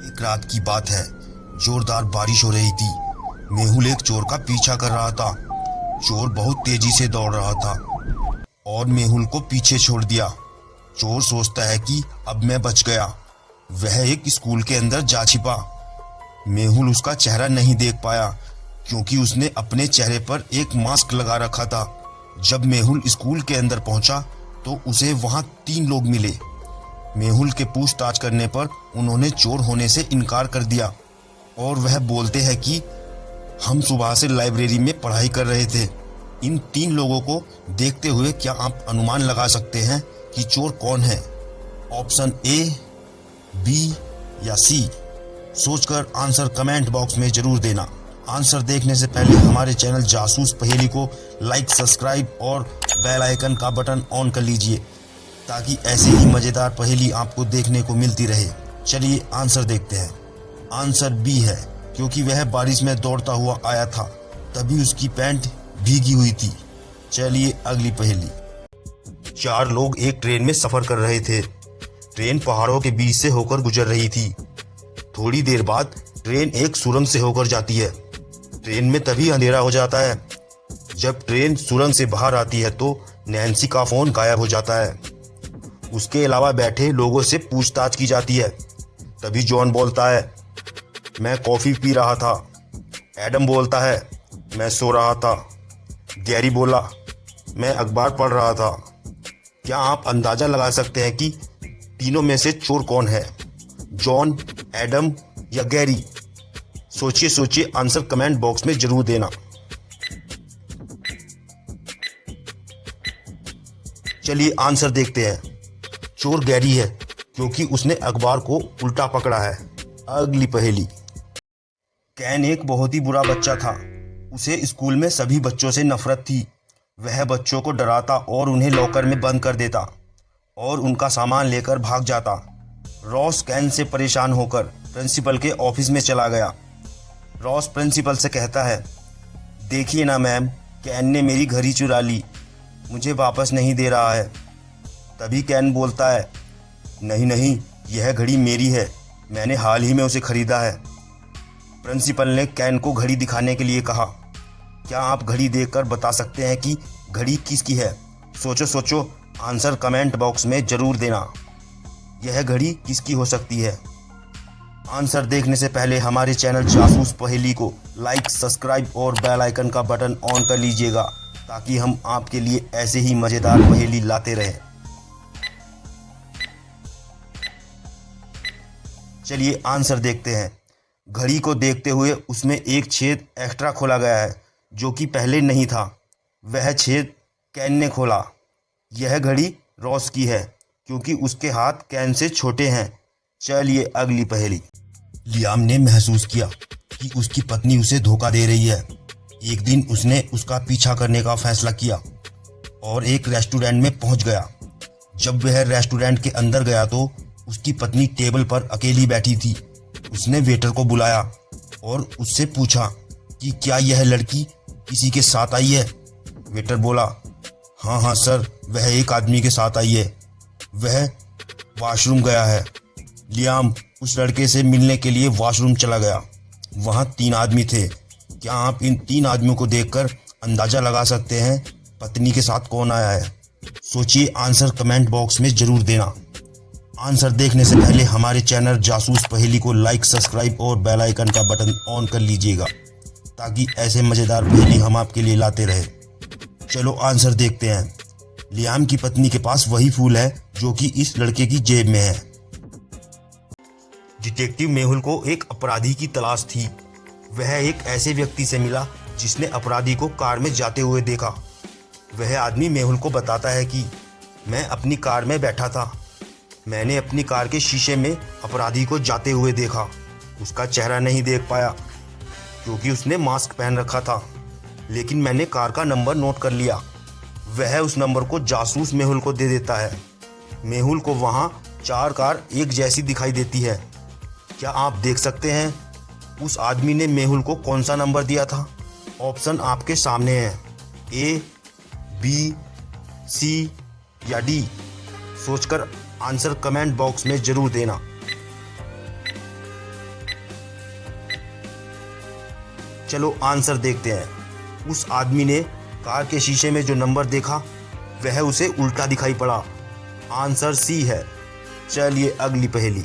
एक रात की बात है। जोरदार बारिश हो रही थी। मेहुल एक चोर का पीछा कर रहा था। चोर बहुत तेजी से दौड़ रहा था और मेहुल को पीछे छोड़ दिया। चोर सोचता है कि अब मैं बच गया। वह एक स्कूल के अंदर जा छिपा। मेहुल उसका चेहरा नहीं देख पाया क्योंकि उसने अपने चेहरे पर एक मास्क लगा रखा था। जब मेहुल स्कूल के अंदर पहुंचा तो उसे वहां 3 लोग मिले। मेहुल के पूछताछ करने पर उन्होंने चोर होने से इनकार कर दिया और वह बोलते हैं कि हम सुबह से लाइब्रेरी में पढ़ाई कर रहे थे। इन 3 लोगों को देखते हुए क्या आप अनुमान लगा सकते हैं कि चोर कौन है? ऑप्शन ए, बी या सी? सोचकर आंसर कमेंट बॉक्स में जरूर देना। आंसर देखने से पहले हमारे चैनल जासूस पहेली को लाइक, सब्सक्राइब और बेल आइकन का बटन ऑन कर लीजिए ताकि ऐसे ही मज़ेदार पहेली आपको देखने को मिलती रहे। चलिए आंसर देखते हैं। आंसर बी है क्योंकि वह बारिश में दौड़ता हुआ आया था, तभी उसकी पैंट भीगी हुई थी। चलिए अगली पहेली। 4 लोग एक ट्रेन में सफ़र कर रहे थे। ट्रेन पहाड़ों के बीच से होकर गुजर रही थी। थोड़ी देर बाद ट्रेन एक सुरंग से होकर जाती है। ट्रेन में तभी अंधेरा हो जाता है। जब ट्रेन सुरंग से बाहर आती है तो नैन्सी का फ़ोन गायब हो जाता है। उसके अलावा बैठे लोगों से पूछताछ की जाती है। तभी जॉन बोलता है, मैं कॉफ़ी पी रहा था। एडम बोलता है, मैं सो रहा था। गैरी बोला, मैं अखबार पढ़ रहा था। क्या आप अंदाज़ा लगा सकते हैं कि तीनों में से चोर कौन है? जॉन, एडम या गैरी? सोचिए सोचिए, आंसर कमेंट बॉक्स में जरूर देना। चलिए आंसर देखते हैं। चोर गैरी है क्योंकि उसने अखबार को उल्टा पकड़ा है। अगली पहेली। कैन एक बहुत ही बुरा बच्चा था। उसे स्कूल में सभी बच्चों से नफरत थी। वह बच्चों को डराता और उन्हें लॉकर में बंद कर देता और उनका सामान लेकर भाग जाता। रॉस कैन से परेशान होकर प्रिंसिपल के ऑफिस में चला गया। रॉस प्रिंसिपल से कहता है, देखिए ना मैम, कैन ने मेरी घड़ी चुरा ली, मुझे वापस नहीं दे रहा है। तभी कैन बोलता है, नहीं नहीं, यह घड़ी मेरी है, मैंने हाल ही में उसे खरीदा है। प्रिंसिपल ने कैन को घड़ी दिखाने के लिए कहा, क्या आप घड़ी देखकर बता सकते हैं कि घड़ी किसकी है? सोचो सोचो, आंसर कमेंट बॉक्स में ज़रूर देना। यह घड़ी किसकी हो सकती है? आंसर देखने से पहले हमारे चैनल जासूस पहेली को लाइक, सब्सक्राइब और बेल आइकन का बटन ऑन कर लीजिएगा ताकि हम आपके लिए ऐसे ही मज़ेदार पहेली लाते रहें। चलिए आंसर देखते हैं। घड़ी को देखते हुए उसमें एक छेद एक्स्ट्रा खोला गया है जो कि पहले नहीं था। वह छेद कैन ने खोला। यह घड़ी रॉस की है क्योंकि उसके हाथ कैन से छोटे हैं। चलिए अगली पहेली। लियाम ने महसूस किया कि उसकी पत्नी उसे धोखा दे रही है। एक दिन उसने उसका पीछा करने का फैसला किया और एक रेस्टोरेंट में पहुंच गया। जब वह रेस्टोरेंट के अंदर गया तो उसकी पत्नी टेबल पर अकेली बैठी थी। उसने वेटर को बुलाया और उससे पूछा कि क्या यह लड़की किसी के साथ आई है? वेटर बोला, हाँ हाँ सर, वह एक आदमी के साथ आई है, वह वॉशरूम गया है। लियाम उस लड़के से मिलने के लिए वॉशरूम चला गया। वहाँ 3 आदमी थे। क्या आप इन 3 आदमियों को देखकर अंदाज़ा लगा सकते हैं पत्नी के साथ कौन आया है? सोचिए, आंसर कमेंट बॉक्स में ज़रूर देना। आंसर देखने से पहले हमारे चैनल जासूस पहेली को लाइक, सब्सक्राइब और बेल आइकन का बटन ऑन कर लीजिएगा ताकि ऐसे मज़ेदार पहेली हम आपके लिए लाते रहे। चलो आंसर देखते हैं। लियाम की पत्नी के पास वही फूल है जो कि इस लड़के की जेब में है। डिटेक्टिव मेहुल को एक अपराधी की तलाश थी। वह एक ऐसे व्यक्ति से मिला जिसने अपराधी को कार में जाते हुए देखा। वह आदमी मेहुल को बताता है कि मैं अपनी कार में बैठा था। मैंने अपनी कार के शीशे में अपराधी को जाते हुए देखा। उसका चेहरा नहीं देख पाया क्योंकि उसने मास्क पहन रखा था, लेकिन मैंने कार का नंबर नोट कर लिया। वह उस नंबर को जासूस मेहुल को दे देता है। मेहुल को वहाँ 4 कार एक जैसी दिखाई देती है। क्या आप देख सकते हैं उस आदमी ने मेहुल को कौन सा नंबर दिया था? ऑप्शन आपके सामने है, ए, बी, सी या डी? सोचकर आंसर कमेंट बॉक्स में ज़रूर देना। चलो आंसर देखते हैं। उस आदमी ने कार के शीशे में जो नंबर देखा वह उसे उल्टा दिखाई पड़ा। आंसर सी है। चलिए अगली पहेली।